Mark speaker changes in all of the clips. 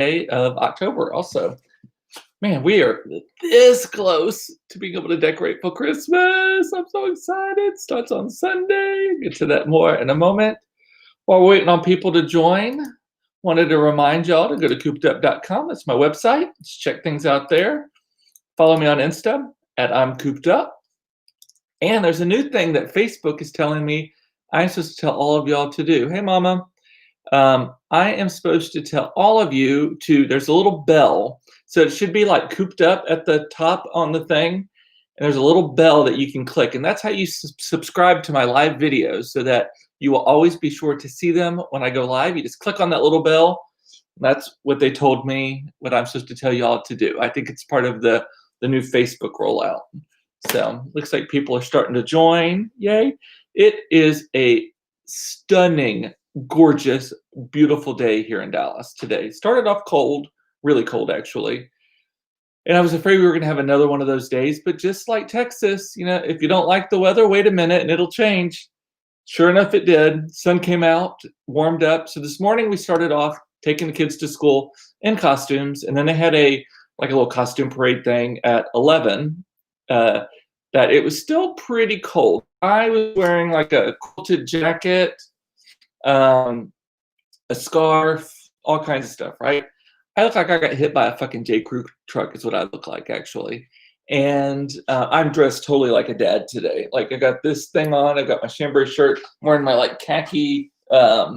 Speaker 1: day of October also. Man, we are this close to being able to decorate for Christmas. I'm so excited. Starts on Sunday. Get to that more in a moment. While we're waiting on people to join, wanted to remind y'all to go to coopedup.com. That's my website. Let's check things out there. Follow me on Insta at I'm Cooped Up. And there's a new thing that Facebook is telling me I'm supposed to tell all of y'all to do. Hey, Mama. I am supposed to tell all of you there's a little bell. So it should be like cooped up at the top on the thing. And there's a little bell that you can click. And that's how you subscribe to my live videos so that you will always be sure to see them when I go live. You just click on that little bell. That's what they told me, what I'm supposed to tell y'all to do. I think it's part of the new Facebook rollout. So looks like people are starting to join. Yay. It is a stunning, gorgeous, beautiful day here in Dallas today. Started off cold, really cold actually. And I was afraid we were going to have another one of those days, but just like Texas, if you don't like the weather, wait a minute and it'll change. Sure enough, it did. Sun came out, warmed up. So this morning we started off taking the kids to school in costumes, and then they had a little costume parade thing at 11. That it was still pretty cold. I was wearing like a quilted jacket, a scarf, all kinds of stuff, right? I look like I got hit by a fucking J. Crew truck is what I look like, actually. And I'm dressed totally like a dad today. Like I got this thing on, I've got my chambray shirt, I'm wearing my like khaki Banana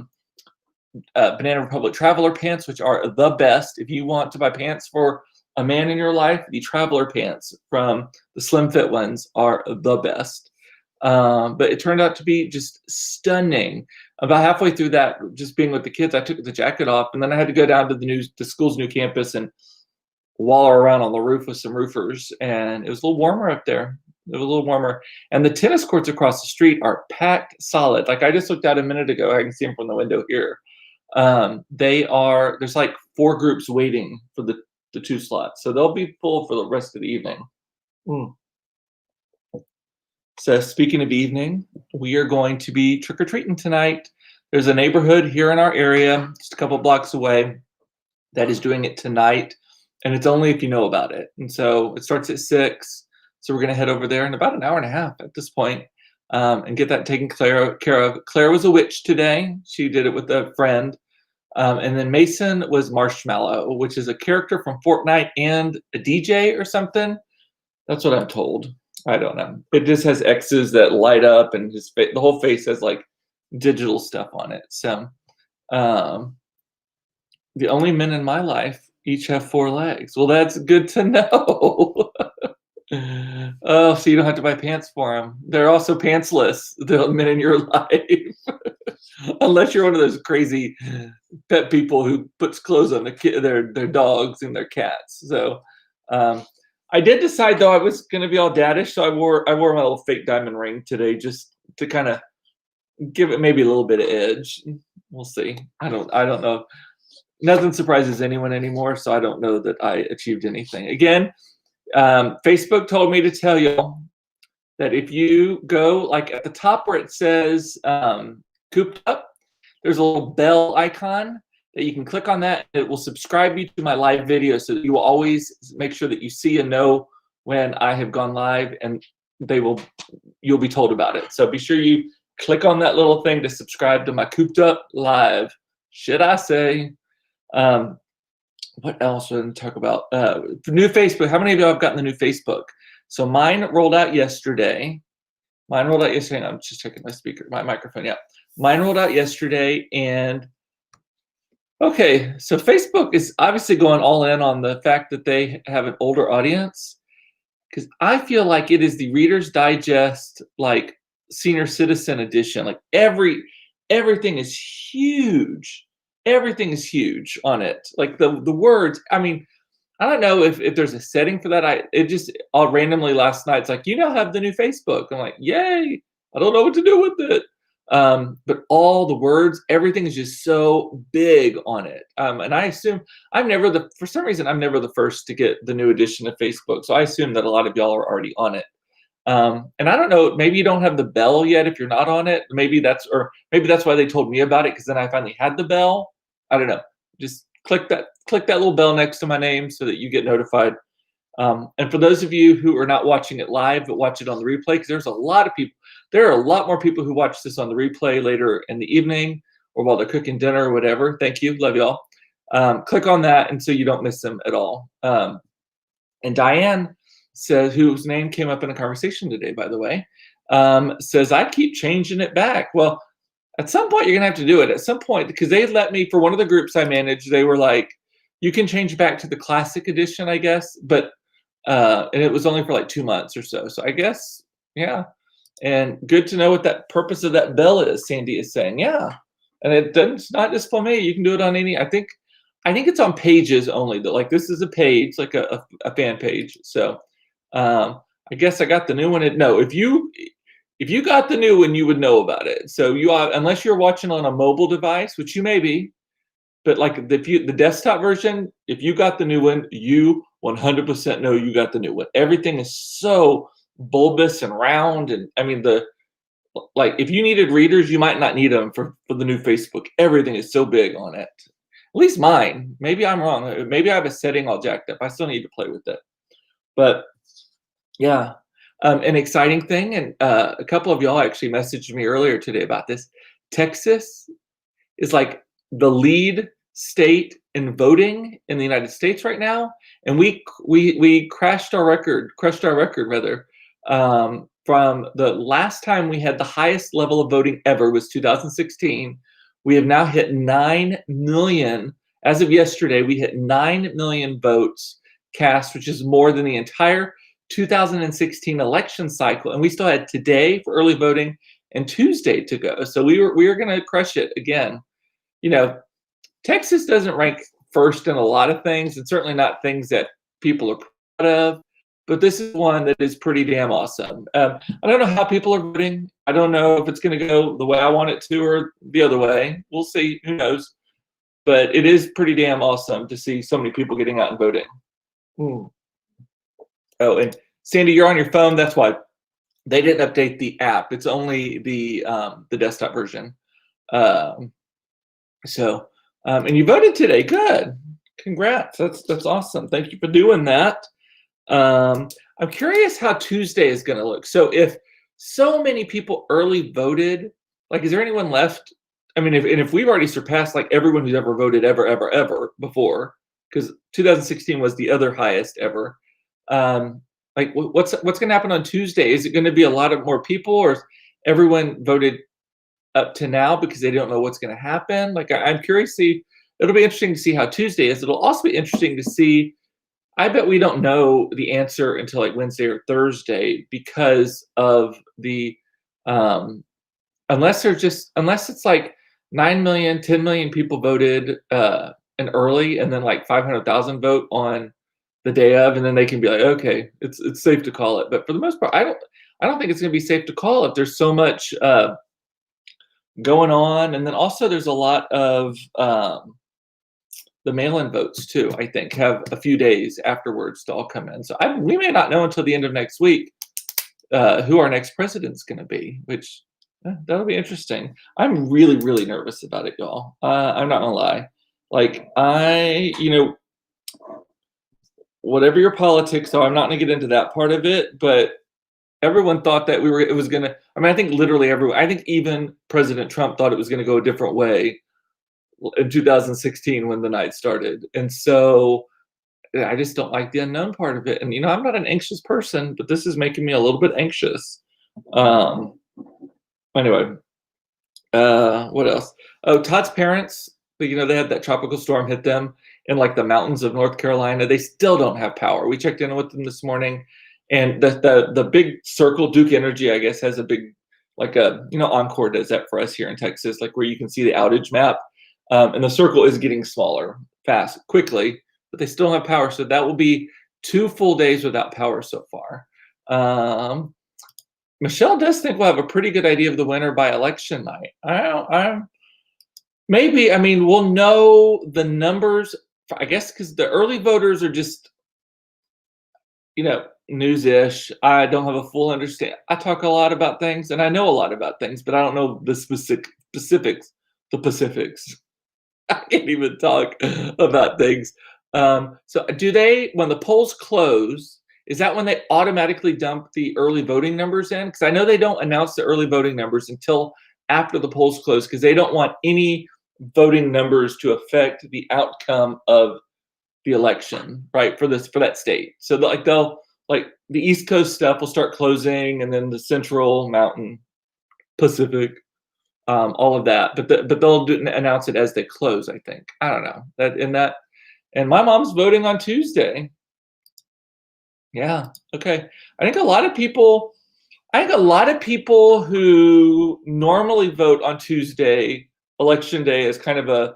Speaker 1: Republic Traveler pants, which are the best. If you want to buy pants for a man in your life, the Traveler pants from the Slim Fit ones are the best. But it turned out to be just stunning. About halfway through that, just being with the kids, I took the jacket off, and then I had to go down to the school's new campus and waller around on the roof with some roofers, and it was a little warmer up there. It was a little warmer. And the tennis courts across the street are packed solid. Like I just looked out a minute ago, I can see them from the window here. There's like 4 groups waiting for the 2 slots. So they'll be full for the rest of the evening. So speaking of evening, we are going to be trick-or-treating tonight. There's a neighborhood here in our area, just a couple blocks away, that is doing it tonight. And it's only if you know about it. And so it starts at 6. So we're going to head over there in about an hour and a half at this point, and get that taken care of. Claire was a witch today. She did it with a friend. And then Mason was Marshmallow, which is a character from Fortnite and a DJ or something. That's what I'm told. I don't know. It just has X's that light up, and the whole face has like digital stuff on it. So the only men in my life each have 4 legs. Well, that's good to know. Oh, so you don't have to buy pants for them. They're also pantsless, the men in your life. Unless you're one of those crazy pet people who puts clothes on their dogs and their cats. So I did decide though I was going to be all daddish, so I wore my little fake diamond ring today just to kind of give it maybe a little bit of edge. We'll see. I don't know. Nothing surprises anyone anymore, so I don't know that I achieved anything. Again, Facebook told me to tell y'all that if you go like at the top where it says Cooped Up, there's a little bell icon that you can click on that. It will subscribe you to my live video, so that you will always make sure that you see and know when I have gone live, and you'll be told about it. So be sure you click on that little thing to subscribe to my Cooped Up live, should I say. What else we're going to talk about? New Facebook. How many of y'all have gotten the new Facebook? So mine rolled out yesterday. I'm just checking my microphone. Yeah. Mine rolled out yesterday. And okay, so Facebook is obviously going all in on the fact that they have an older audience, because I feel like it is the Reader's Digest, like senior citizen edition. Like everything is huge. Everything is huge on it. Like the words, I mean, I don't know if there's a setting for that. It just all randomly last night, it's like, you now have the new Facebook. I'm like, yay, I don't know what to do with it. But all the words, everything is just so big on it. And I assume for some reason, I'm never the first to get the new edition of Facebook. So I assume that a lot of y'all are already on it. And I don't know, maybe you don't have the bell yet if you're not on it. Maybe that's why they told me about it, because then I finally had the bell. I don't know. Just click that click that little bell next to my name so that you get notified. And for those of you who are not watching it live but watch it on the replay, because there's a lot of people, there are a lot more people who watch this on the replay later in the evening or while they're cooking dinner or whatever. Thank you, love y'all. Click on that, and so you don't miss them at all. And Diane says, whose name came up in a conversation today, by the way, says, I keep changing it back. Well, at some point, you're going to have to do it. At some point, because they let me, for one of the groups I manage, they were like, you can change back to the classic edition, I guess. But, and it was only for like 2 months or so. So I guess, yeah. And good to know what that purpose of that bell is, Sandy is saying. Yeah. And it's not just for me. You can do it on any, I think it's on pages only. That like this is a page, like a fan page. So I guess I got the new one. No, if you got the new one, you would know about it. So you are, unless you're watching on a mobile device, which you may be, but like the desktop version, if you got the new one, you 100% know you got the new one. Everything is so bulbous and round, and I mean like if you needed readers, you might not need them for the new Facebook. Everything is so big on it. At least mine. Maybe I'm wrong. Maybe I have a setting all jacked up. I still need to play with it. But yeah, an exciting thing, and a couple of y'all actually messaged me earlier today about this. Texas is like the lead state in voting in the United States right now, and we crushed our record rather. From the last time we had the highest level of voting ever was 2016. We have now hit 9 million. As of yesterday, we hit 9 million votes cast, which is more than the entire 2016 election cycle. And we still had today for early voting and Tuesday to go. So we were going to crush it again. You know, Texas doesn't rank first in a lot of things, and certainly not things that people are proud of. But this is one that is pretty damn awesome. I don't know how people are voting. I don't know if it's going to go the way I want it to or the other way. We'll see. Who knows? But it is pretty damn awesome to see so many people getting out and voting. Oh, and Sandy, you're on your phone. That's why they didn't update the app. It's only the desktop version. And you voted today. Good. Congrats. That's awesome. Thank you for doing that. I'm curious how Tuesday is going to look. So if so many people early voted, like, is there anyone left? I mean, if we've already surpassed like everyone who's ever voted ever before, because 2016 was the other highest ever. Like, what's going to happen on Tuesday? Is it going to be a lot of more people, or is everyone voted up to now because they don't know what's going to happen? Like, I'm curious to see. It'll be interesting to see how Tuesday is. It'll also be interesting to see. I bet we don't know the answer until like Wednesday or Thursday because of the unless it's like 9 million, 10 million people voted and early, and then like 500,000 vote on the day of, and then they can be like, okay, it's safe to call it. But for the most part, I don't think it's going to be safe to call if there's so much going on, and then also there's a lot of the mail-in votes too, I think, have a few days afterwards to all come in. So we may not know until the end of next week who our next president's going to be, which that'll be interesting. I'm really, really nervous about it, y'all. I'm not gonna lie. Like whatever your politics are, I'm not gonna get into that part of it, but everyone thought that it was gonna. I mean, I think literally everyone. I think even President Trump thought it was gonna go a different way in 2016 when the night started, and so I just don't like the unknown part of it. And I'm not an anxious person, but this is making me a little bit anxious. Anyway, what else? Oh, Todd's parents, they had that tropical storm hit them in like the mountains of North Carolina. They still don't have power. We checked in with them this morning, and the big circle, Duke Energy, I guess, has a big, like Encore does that for us here in Texas, like where you can see the outage map. And the circle is getting smaller quickly, but they still have power. So that will be 2 full days without power so far. Michelle does think we'll have a pretty good idea of the winner by election night. Maybe, we'll know the numbers, I guess, because the early voters are just, news-ish. I don't have a full understanding. I talk a lot about things, and I know a lot about things, but I don't know the specifics. I can't even talk about things. So do they, when the polls close, is that when they automatically dump the early voting numbers in? Because I know they don't announce the early voting numbers until after the polls close because they don't want any voting numbers to affect the outcome of the election, right? For that state. So they'll like the East Coast stuff will start closing, and then the Central, Mountain, Pacific, all of that. But they'll announce it as they close. I think. I don't know that. And my mom's voting on Tuesday. Yeah. Okay. I think a lot of people. I think a lot of people who normally vote on Tuesday, election day, as kind of a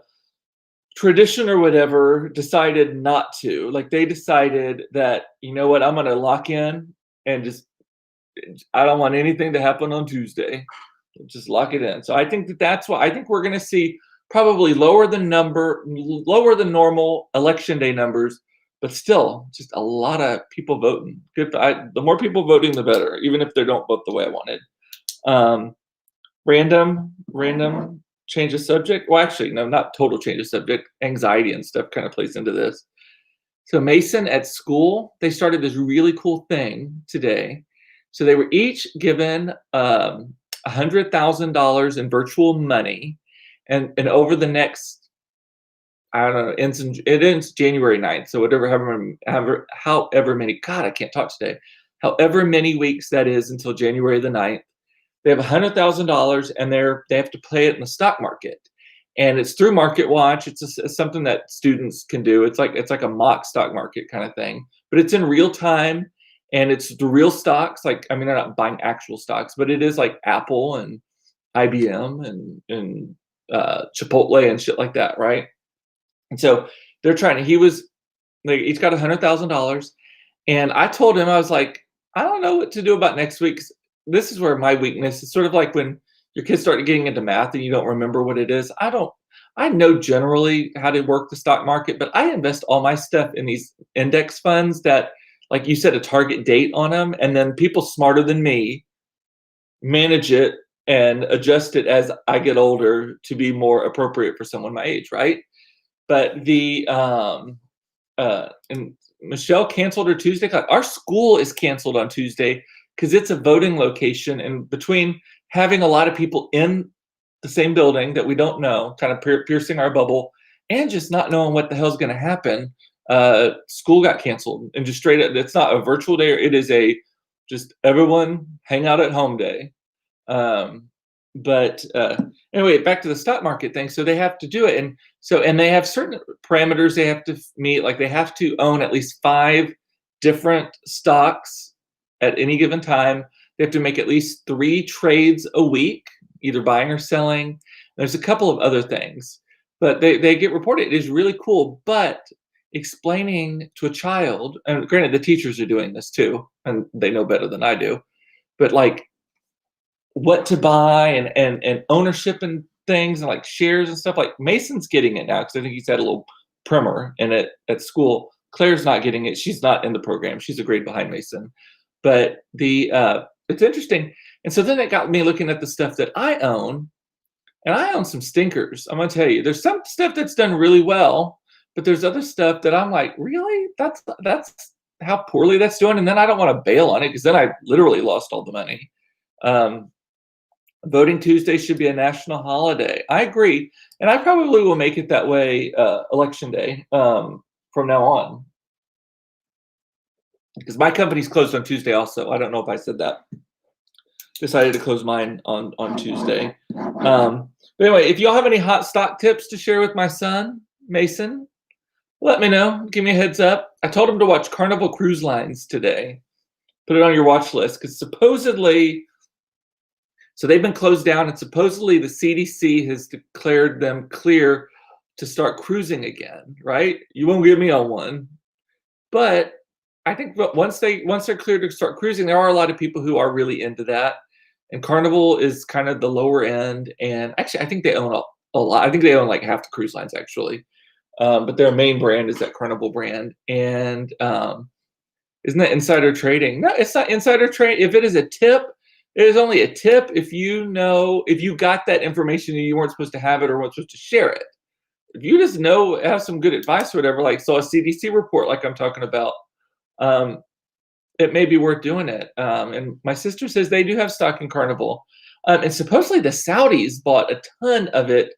Speaker 1: tradition or whatever, decided not to. Like they decided that, you know what, I'm going to lock in and just, I don't want anything to happen on Tuesday. Just lock it in. So I think that's why I think we're going to see probably lower than normal election day numbers, but still just a lot of people voting. The more people voting, the better, even if they don't vote the way I wanted. Um, random change of subject. Well, actually, no, not total change of subject. Anxiety and stuff kind of plays into this. So Mason at school, they started this really cool thing today. So they were each given $100,000 in virtual money, and over the next, I don't know, it ends January 9th. So however many, God, I can't talk today. However many weeks that is until January the 9th, they have $100,000 and they have to play it in the stock market. And it's through Market Watch. It's something that students can do. It's like a mock stock market kind of thing, but it's in real time and it's the real stocks. Like, I mean, they're not buying actual stocks, but it is like Apple and IBM and Chipotle and shit like that, right? And so they're trying to. He's got $100,000, and I told him, I was like, I don't know what to do about next week. This is where my weakness is. Sort of like when your kids start getting into math and you don't remember what it is. I know generally how to work the stock market, but I invest all my stuff in these index funds that, like you said, a target date on them, and then people smarter than me manage it and adjust it as I get older to be more appropriate for someone my age, right? But and Michelle canceled her Tuesday class. Our school is canceled on Tuesday because it's a voting location, and between having a lot of people in the same building that we don't know, kind of piercing our bubble, and just not knowing what the hell's going to happen, school got canceled. And just straight up, it's not a virtual day, it is a just everyone hang out at home day. But anyway, back to the stock market thing. So they have to do it, and they have certain parameters they have to meet. Like they have to own at least 5 different stocks at any given time. They have to make at least 3 trades a week, either buying or selling. There's a couple of other things, but they get reported. It is really cool. But explaining to a child, and granted, the teachers are doing this too, and they know better than I do, but like what to buy and ownership and things and like shares and stuff. Like Mason's getting it now because I think he's had a little primer in it at school. Claire's not getting it. She's not in the program. She's a grade behind Mason. But it's interesting. And so then it got me looking at the stuff that I own, and I own some stinkers. I'm gonna tell you, there's some stuff that's done really well, but there's other stuff that I'm like, really? That's how poorly that's doing. And then I don't want to bail on it because then I literally lost all the money. Voting Tuesday should be a national holiday. I agree, and I probably will make it that way election day from now on, because my company's closed on Tuesday also. I don't know if I said that. Decided to close mine on Tuesday. But anyway, if y'all have any hot stock tips to share with my son Mason, let me know. Give me a heads up. I told him to watch Carnival Cruise Lines today. Put it on your watch list because supposedly. So they've been closed down, and supposedly the CDC has declared them clear to start cruising again, right? You won't get me on one. But I think once they're cleared to start cruising, there are a lot of people who are really into that. And Carnival is kind of the lower end. And actually, I think they own a lot. I think they own like half the cruise lines, actually. But their main brand is that Carnival brand. And isn't that insider trading? No, it's not insider trade. If it is a tip, it is only a tip if you got that information and you weren't supposed to have it or weren't supposed to share it. if you just know, have some good advice or whatever, like, so a CDC report, like I'm talking about, um, it may be worth doing it. And my sister says they do have stock in Carnival. And supposedly the Saudis bought a ton of it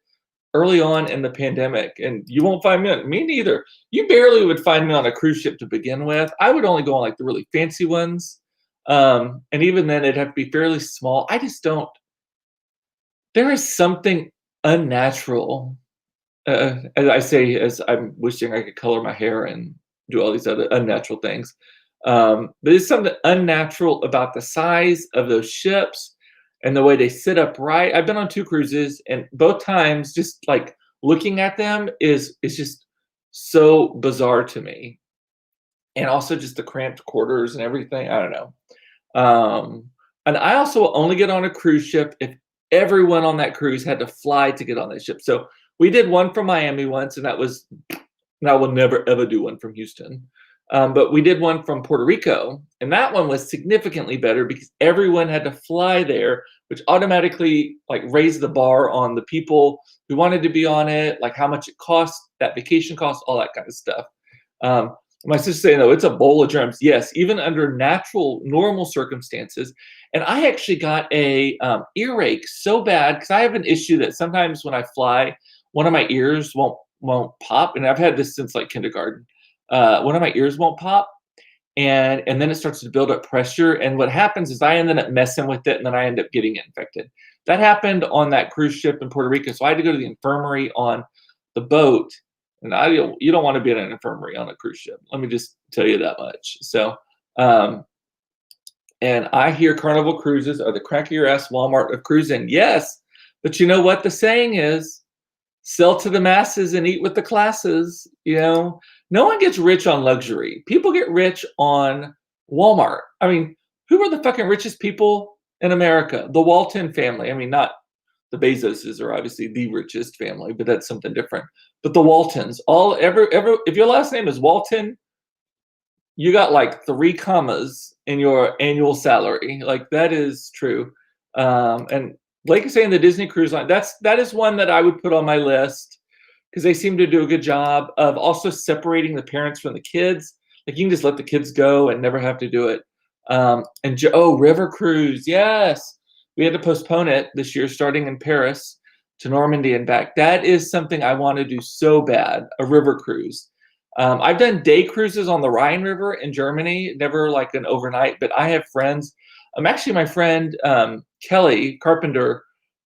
Speaker 1: early on in the pandemic, and you won't find me neither. You barely would find me on a cruise ship to begin with. I would only go on like the really fancy ones. And even then it'd have to be fairly small. I just don't, there is something unnatural. As I say, as I'm wishing I could color my hair and do all these other unnatural things. But it's something unnatural about the size of those ships and the way they sit upright. I've been on 2 cruises, and both times, just like looking at them is just so bizarre to me. And also just the cramped quarters and everything. I don't know. And I also will only get on a cruise ship if everyone on that cruise had to fly to get on that ship. So we did one from Miami once, and that was, and I will never ever do one from Houston. But we did one from Puerto Rico, and that one was significantly better because everyone had to fly there, which automatically like raised the bar on the people who wanted to be on it, like how much it cost, that vacation cost, all that kind of stuff. My sister saying, no, it's a bowl of germs. Yes, even under natural, normal circumstances. And I actually got a earache so bad because I have an issue that sometimes when I fly, one of my ears won't pop, and I've had this since like kindergarten. One of my ears won't pop, and then it starts to build up pressure. And what happens is I ended up messing with it, and then I end up getting infected. That happened on that cruise ship in Puerto Rico, so I had to go to the infirmary on the boat. And you don't want to be in an infirmary on a cruise ship. Let me just tell you that much. So, and I hear Carnival Cruises are the crack of your ass Walmart of cruising. Yes, but you know what the saying is? Sell to the masses and eat with the classes. You know, no one gets rich on luxury. People get rich on Walmart. I mean, who are the fucking richest people in America? The Walton family. I mean, not the Bezoses are obviously the richest family, but that's something different. But the Waltons, if your last name is Walton, you got like 3 commas in your annual salary. Like that is true. And like I say, in the Disney Cruise Line, that is one that I would put on my list because they seem to do a good job of also separating the parents from the kids. Like you can just let the kids go and never have to do it. River Cruise, yes, we had to postpone it this year, starting in Paris to Normandy and back. That is something I want to do so bad, a river cruise. I've done day cruises on the Rhine River in Germany, never like an overnight, but I have friends. Actually, my friend Kelly Carpenter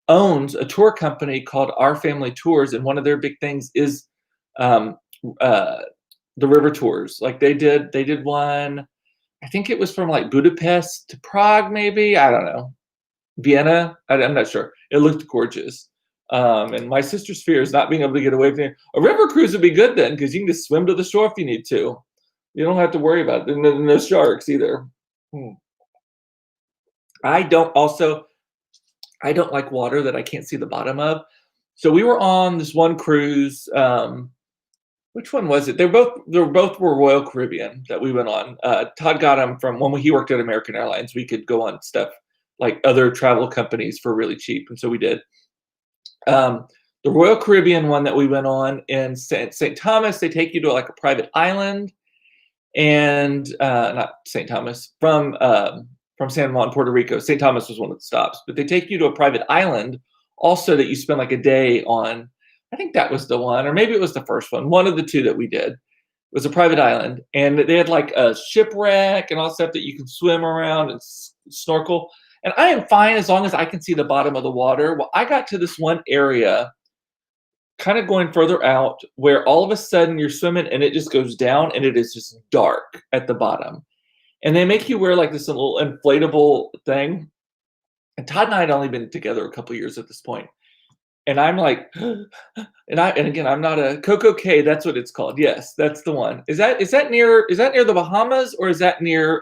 Speaker 1: owns a tour company called Our Family Tours, and one of their big things is the river tours. Like they did one, I think it was from like Budapest to Prague, maybe, I don't know, Vienna. I'm not sure. It looked gorgeous. And my sister's fear is not being able to get away from it. A river cruise would be good then, because you can just swim to the shore if you need to. You don't have to worry about it. And no sharks either. I don't like water that I can't see the bottom of. So we were on this one cruise. Which one was it? They both were Royal Caribbean that we went on. Todd got them from when he worked at American Airlines. We could go on stuff like other travel companies for really cheap, and so we did. The Royal Caribbean one that we went on in St. Thomas, they take you to like a private island, and not St. Thomas, from San Juan, Puerto Rico. St. Thomas was one of the stops, but they take you to a private island also that you spend like a day on. I think that was the one, or maybe it was the first one. One of the 2 that we did. It was a private island, and they had like a shipwreck and all stuff that you can swim around and snorkel. And I am fine as long as I can see the bottom of the water. Well, I got to this one area, kind of going further out, where all of a sudden you're swimming and it just goes down and it is just dark at the bottom. And they make you wear like this little inflatable thing. And Todd and I had only been together a couple years at this point. And I'm like, and again, I'm not a Coco Cay. That's what it's called. Yes, that's the one. Is that near the Bahamas, or is that near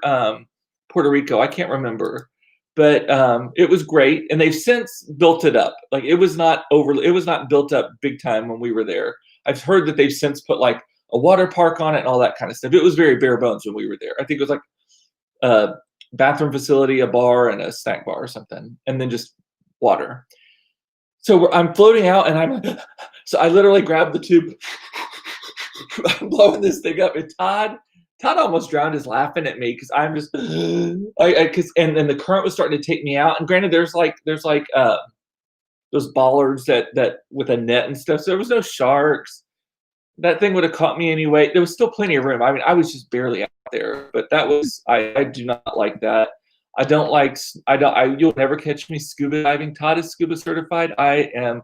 Speaker 1: Puerto Rico? I can't remember. But it was great, and they've since built it up. Like it was not built up big time when we were there. I've heard that they've since put like a water park on it and all that kind of stuff. It was very bare bones when we were there. I think it was like a bathroom facility, a bar, and a snack bar or something, and then just water. So I'm floating out, and I'm So I literally grabbed the tube, I'm blowing this thing up, and Todd almost drowned his laughing at me because I'm just, and then the current was starting to take me out. And granted, there's like those bollards that with a net and stuff. So there was no sharks. That thing would have caught me anyway. There was still plenty of room. I mean, I was just barely out there, but that was, I do not like that. You'll never catch me scuba diving. Todd is scuba certified. I am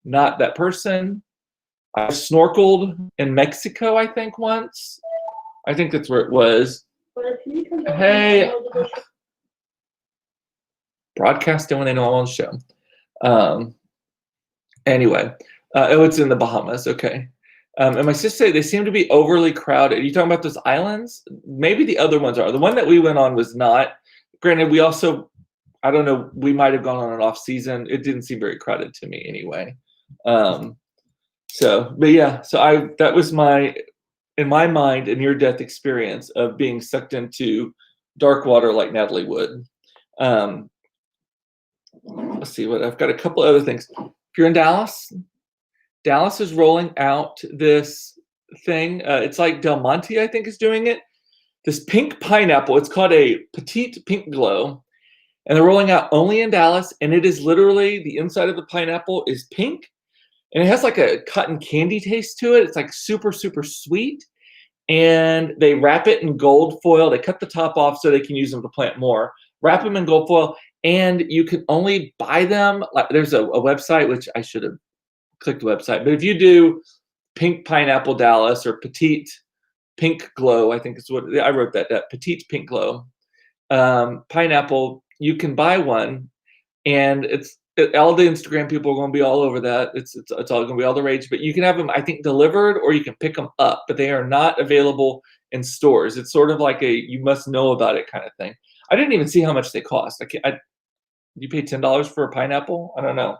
Speaker 1: not that person. I snorkeled in Mexico, I think, once. I think that's where it was. Hey, broadcasting when they know I'm on the show. Anyway, it's in the Bahamas. Okay. And my sister said they seem to be overly crowded. Are you talking about those islands? Maybe the other ones are. The one that we went on was not. Granted, we also, I don't know, we might have gone on an off season. It didn't seem very crowded to me anyway. But yeah, that was in my mind, a near-death experience of being sucked into dark water like Natalie Wood. Let's see what I've got. A couple other things. If you're in Dallas is rolling out this thing. It's like Del Monte, I think, is doing it. This pink pineapple. It's called a Petite Pink Glow, and they're rolling out only in Dallas. And it is literally, the inside of the pineapple is pink, and it has like a cotton candy taste to it. It's like super, super sweet. And they wrap it in gold foil. They cut the top off so they can use them to plant more. Wrap them in gold foil, and you can only buy them. Like, there's a website, which I should have clicked the website. But if you do Pink Pineapple Dallas or Petite Pink Glow, I think is what I wrote that Petite Pink Glow pineapple, you can buy one, and all the Instagram people are going to be all over that. It's all going to be all the rage. But you can have them, I think, delivered, or you can pick them up. But they are not available in stores. It's sort of like a you must know about it kind of thing. I didn't even see how much they cost. You pay $10 for a pineapple? I don't know.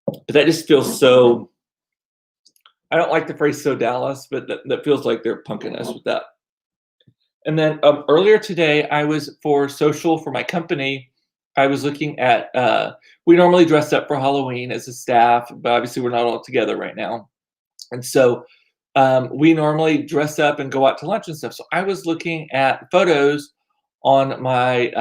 Speaker 1: But that just feels so. I don't like the phrase "so Dallas," but that feels like they're punking us with that. And then earlier today, I was for social for my company. I was looking at. We normally dress up for Halloween as a staff, but obviously we're not all together right now, and so we normally dress up and go out to lunch and stuff. So I was looking at photos on my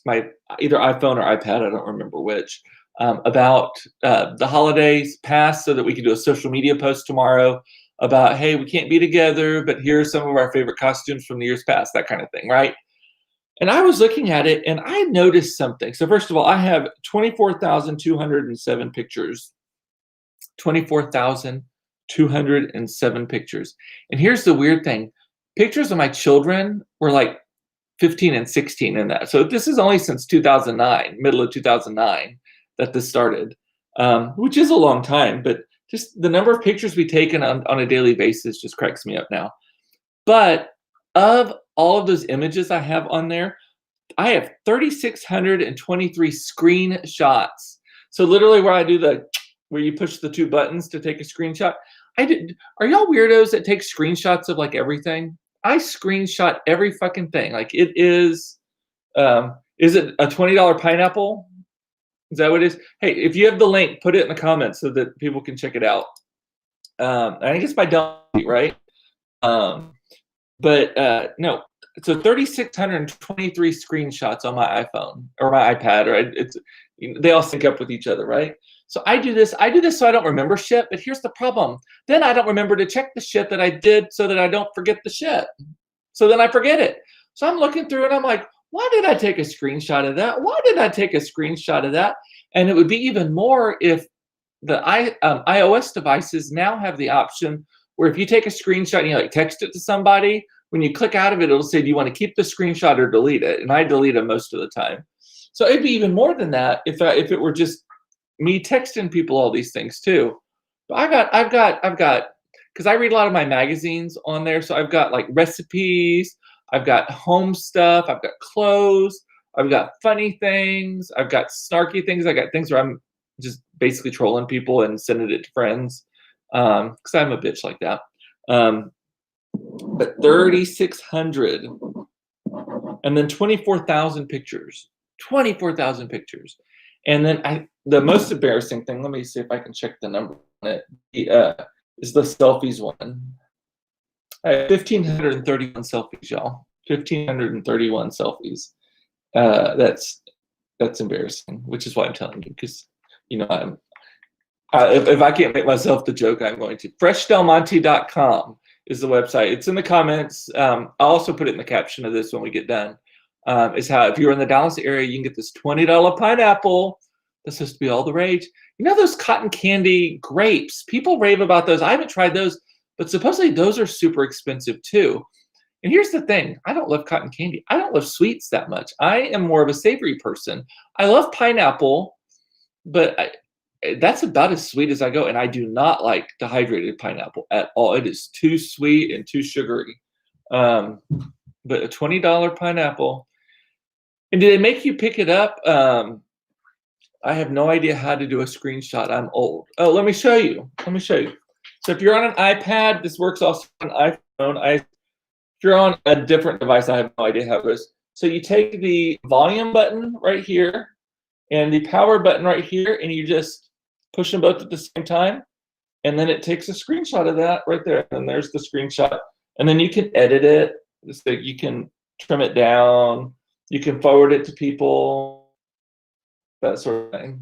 Speaker 1: my either iPhone or iPad. I don't remember which. About the holidays past, so that we could do a social media post tomorrow about, hey, we can't be together, but here's some of our favorite costumes from the years past, that kind of thing, right? And I was looking at it, and I noticed something. So first of all, I have 24,207 pictures. 24,207 pictures. And here's the weird thing. Pictures of my children were like 15 and 16 in that. So this is only since 2009, middle of 2009. That this started, which is a long time, but just the number of pictures we taken on a daily basis just cracks me up now. But of all of those images I have on there, I have 3,623 screenshots. So literally where you push the two buttons to take a screenshot. Are y'all weirdos that take screenshots of like everything? I screenshot every fucking thing. Like it is it a $20 pineapple? Is that what it is? Hey, if you have the link, put it in the comments so that people can check it out. I think it's by Delphi, right? No. So 3,623 screenshots on my iPhone or my iPad, or they all sync up with each other, right? So I do this so I don't remember shit. But here's the problem: then I don't remember to check the shit that I did, so that I don't forget the shit. So then I forget it. So I'm looking through and I'm like, why did I take a screenshot of that? Why did I take a screenshot of that? And it would be even more if the iOS devices now have the option where if you take a screenshot and you like text it to somebody, when you click out of it, it'll say, do you want to keep the screenshot or delete it? And I delete them most of the time. So it'd be even more than that if it were just me texting people all these things too. But I've got, because I read a lot of my magazines on there. So I've got like recipes, I've got home stuff, I've got clothes, I've got funny things, I've got snarky things, I got things where I'm just basically trolling people and sending it to friends, because I'm a bitch like that. But 3,600, and then 24,000 pictures. 24,000 pictures. And then the most embarrassing thing, let me see if I can check the number on it, is the selfies one. I have 1,531 selfies, y'all. 1,531 selfies. That's embarrassing, which is why I'm telling you, because if I can't make myself the joke, I'm going to. FreshDelMonte.com is the website. It's in the comments. I'll also put it in the caption of this when we get done. Is how if you're in the Dallas area, you can get this $20 pineapple. That's supposed to be all the rage. You know those cotton candy grapes? People rave about those. I haven't tried those, but supposedly those are super expensive too. And here's the thing, I don't love cotton candy. I don't love sweets that much. I am more of a savory person. I love pineapple, but that's about as sweet as I go. And I do not like dehydrated pineapple at all. It is too sweet and too sugary. But a $20 pineapple. And do they make you pick it up? I have no idea how to do a screenshot. I'm old. Oh, let me show you. So if you're on an iPad, this works also on iPhone. If you're on a different device, I have no idea how it goes. So you take the volume button right here and the power button right here, and you just push them both at the same time. And then it takes a screenshot of that right there. And there's the screenshot. And then you can edit it. So you can trim it down. You can forward it to people, that sort of thing.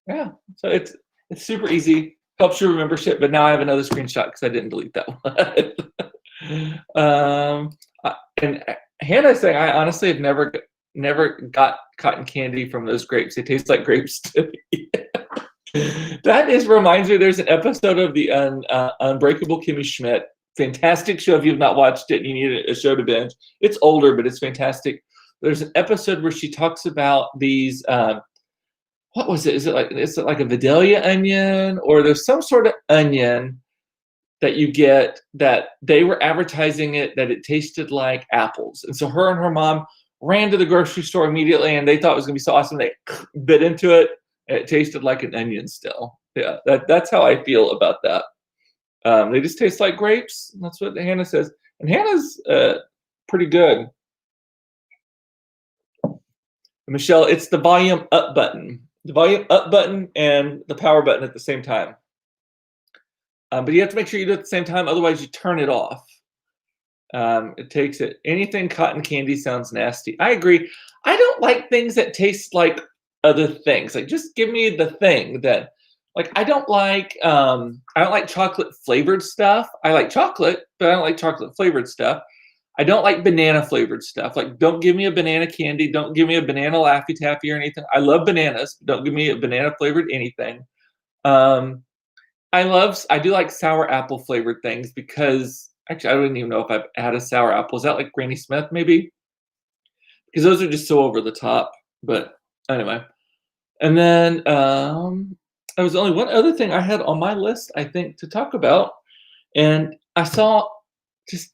Speaker 1: Yeah, so it's super easy. Helps you remember shit, but now I have another screenshot because I didn't delete that one. And Hannah's saying, I honestly have never got cotton candy from those grapes. They taste like grapes to me. That reminds me, there's an episode of the Unbreakable Kimmy Schmidt. Fantastic show. If you've not watched it, you need a show to binge. It's older, but it's fantastic. There's an episode where she talks about these, what was it? Is it like a Vidalia onion, or there's some sort of onion that you get that they were advertising it, that it tasted like apples. And so her and her mom ran to the grocery store immediately, and they thought it was gonna be so awesome. They bit into it, and it tasted like an onion still. Yeah, that's how I feel about that. They just taste like grapes. That's what Hannah says. And Hannah's pretty good. Michelle, it's the volume up button. The volume up button and the power button at the same time. But you have to make sure you do it at the same time, otherwise you turn it off. It takes it. Anything cotton candy sounds nasty. I agree. I don't like things that taste like other things. Like, just give me the thing that, like, I don't like chocolate flavored stuff. I like chocolate, but I don't like chocolate flavored stuff. I don't like banana flavored stuff. Like, don't give me a banana candy. Don't give me a banana Laffy Taffy or anything. I love bananas. Don't give me a banana flavored anything. I do like sour apple flavored things, because actually I don't even know if I've had a sour apple. Is that like Granny Smith maybe? Because those are just so over the top. But anyway. And then there was only one other thing I had on my list, I think, to talk about. And I saw,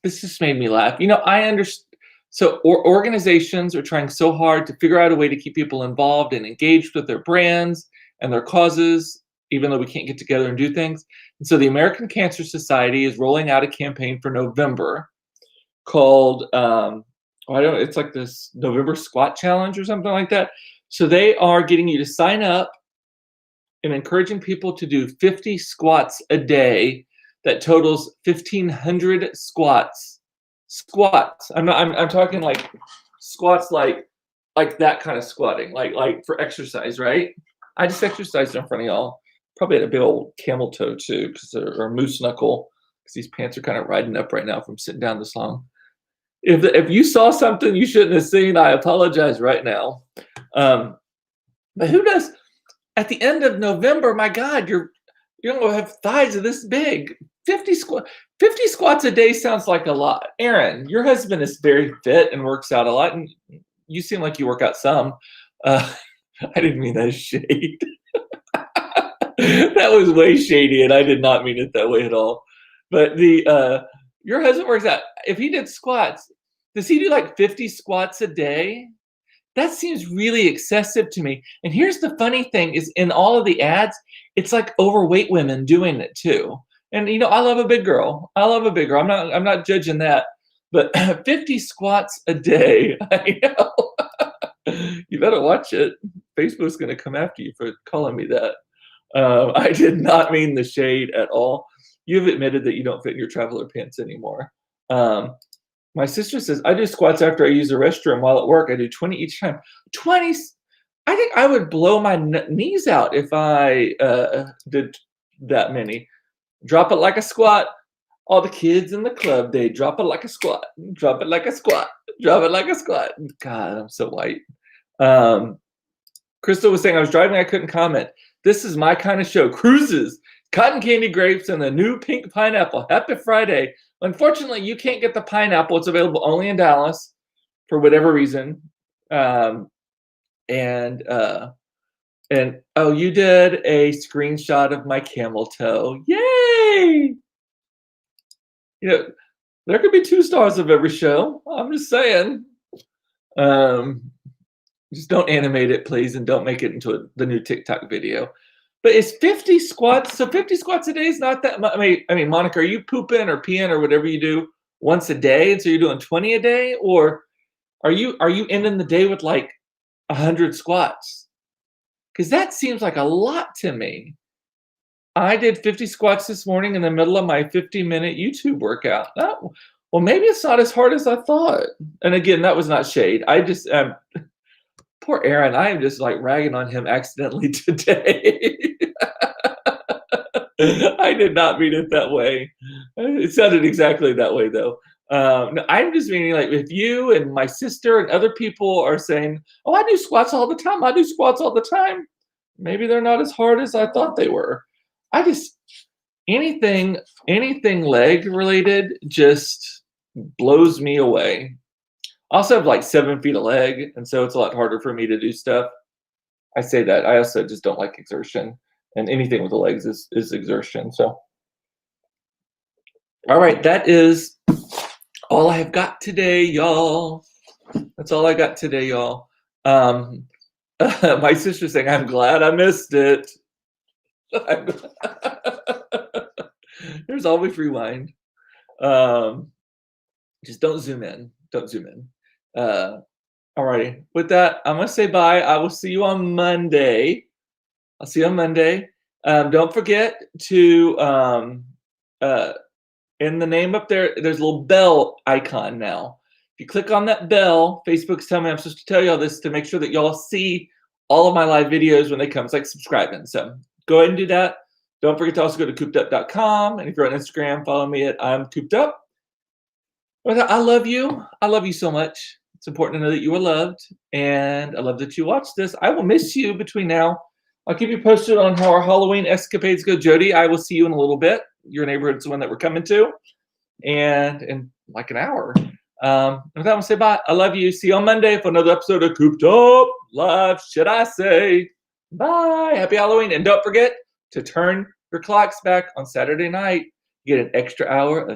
Speaker 1: this just made me laugh. I understand. So organizations are trying so hard to figure out a way to keep people involved and engaged with their brands and their causes, even though we can't get together and do things. And so the American Cancer Society is rolling out a campaign for November called, it's like this November Squat Challenge or something like that. So they are getting you to sign up and encouraging people to do 50 squats a day. That totals 1,500 squats. Squats. I'm talking like squats, like that kind of squatting, like for exercise, right? I just exercised in front of y'all. Probably had a big old camel toe too, or moose knuckle, because these pants are kind of riding up right now from sitting down this long. If you saw something you shouldn't have seen, I apologize right now. But who does? At the end of November, my God, you're gonna have thighs this big. 50 squats a day sounds like a lot. Aaron, your husband is very fit and works out a lot, and you seem like you work out some. I didn't mean that as shade. That was way shady, and I did not mean it that way at all. But your husband works out. If he did squats, does he do like 50 squats a day? That seems really excessive to me. And here's the funny thing is, in all of the ads, it's like overweight women doing it too. And I love a big girl. I'm not judging that. But 50 squats a day, I know. You better watch it. Facebook's going to come after you for calling me that. I did not mean the shade at all. You've admitted that you don't fit in your traveler pants anymore. Um, my sister says, I do squats after I use the restroom while at work. I do 20 each time. 20? I think I would blow my knees out if I did that many. Drop it like a squat. All the kids in the club, they drop it like a squat. Drop it like a squat. Drop it like a squat. God, I'm so white. Crystal was saying, I was driving, I couldn't comment. This is my kind of show. Cruises, cotton candy grapes, and the new pink pineapple. Happy Friday. Unfortunately, you can't get the pineapple. It's available only in Dallas for whatever reason. And oh, you did a screenshot of my camel toe. Yay! You know, there could be 2 stars of every show. I'm just saying. Just don't animate it, please, and don't make it into the new TikTok video. But it's 50 squats. So 50 squats a day is not that much. I mean, Monica, are you pooping or peeing or whatever you do once a day, and so you're doing 20 a day, or are you ending the day with like 100 squats? Because that seems like a lot to me. I did 50 squats this morning in the middle of my 50-minute YouTube workout. Oh, well, maybe it's not as hard as I thought. And again, that was not shade. I just, poor Aaron, I am just like ragging on him accidentally today. I did not mean it that way. It sounded exactly that way, though. No, I'm just meaning like if you and my sister and other people are saying, oh, I do squats all the time. I do squats all the time. Maybe they're not as hard as I thought they were. I just, anything leg related just blows me away. I also have like 7 feet of leg, and so it's a lot harder for me to do stuff. I say that. I also just don't like exertion, and anything with the legs is exertion. So, all right, that is all I have got today, y'all. That's all I got today, y'all. My sister's saying, I'm glad I missed it. There's always rewind. Just don't zoom in. Don't zoom in. Alrighty. With that, I'm gonna say bye. I will see you on Monday. I'll see you on Monday. Don't forget to in the name up there, there's a little bell icon now. If you click on that bell, Facebook's telling me I'm supposed to tell y'all this to make sure that y'all see all of my live videos when they come. It's like subscribing. So go ahead and do that. Don't forget to also go to coopedup.com. And if you're on Instagram, follow me at I'm Cooped Up. I love you. I love you so much. It's important to know that you are loved. And I love that you watched this. I will miss you between now. I'll keep you posted on how our Halloween escapades go. Jody, I will see you in a little bit. Your neighborhood's the one that we're coming to. And in like an hour. With that, I'll say bye. I love you. See you on Monday for another episode of Cooped Up Live, should I say. Bye. Happy Halloween. And don't forget to turn your clocks back on Saturday night. You get an extra hour of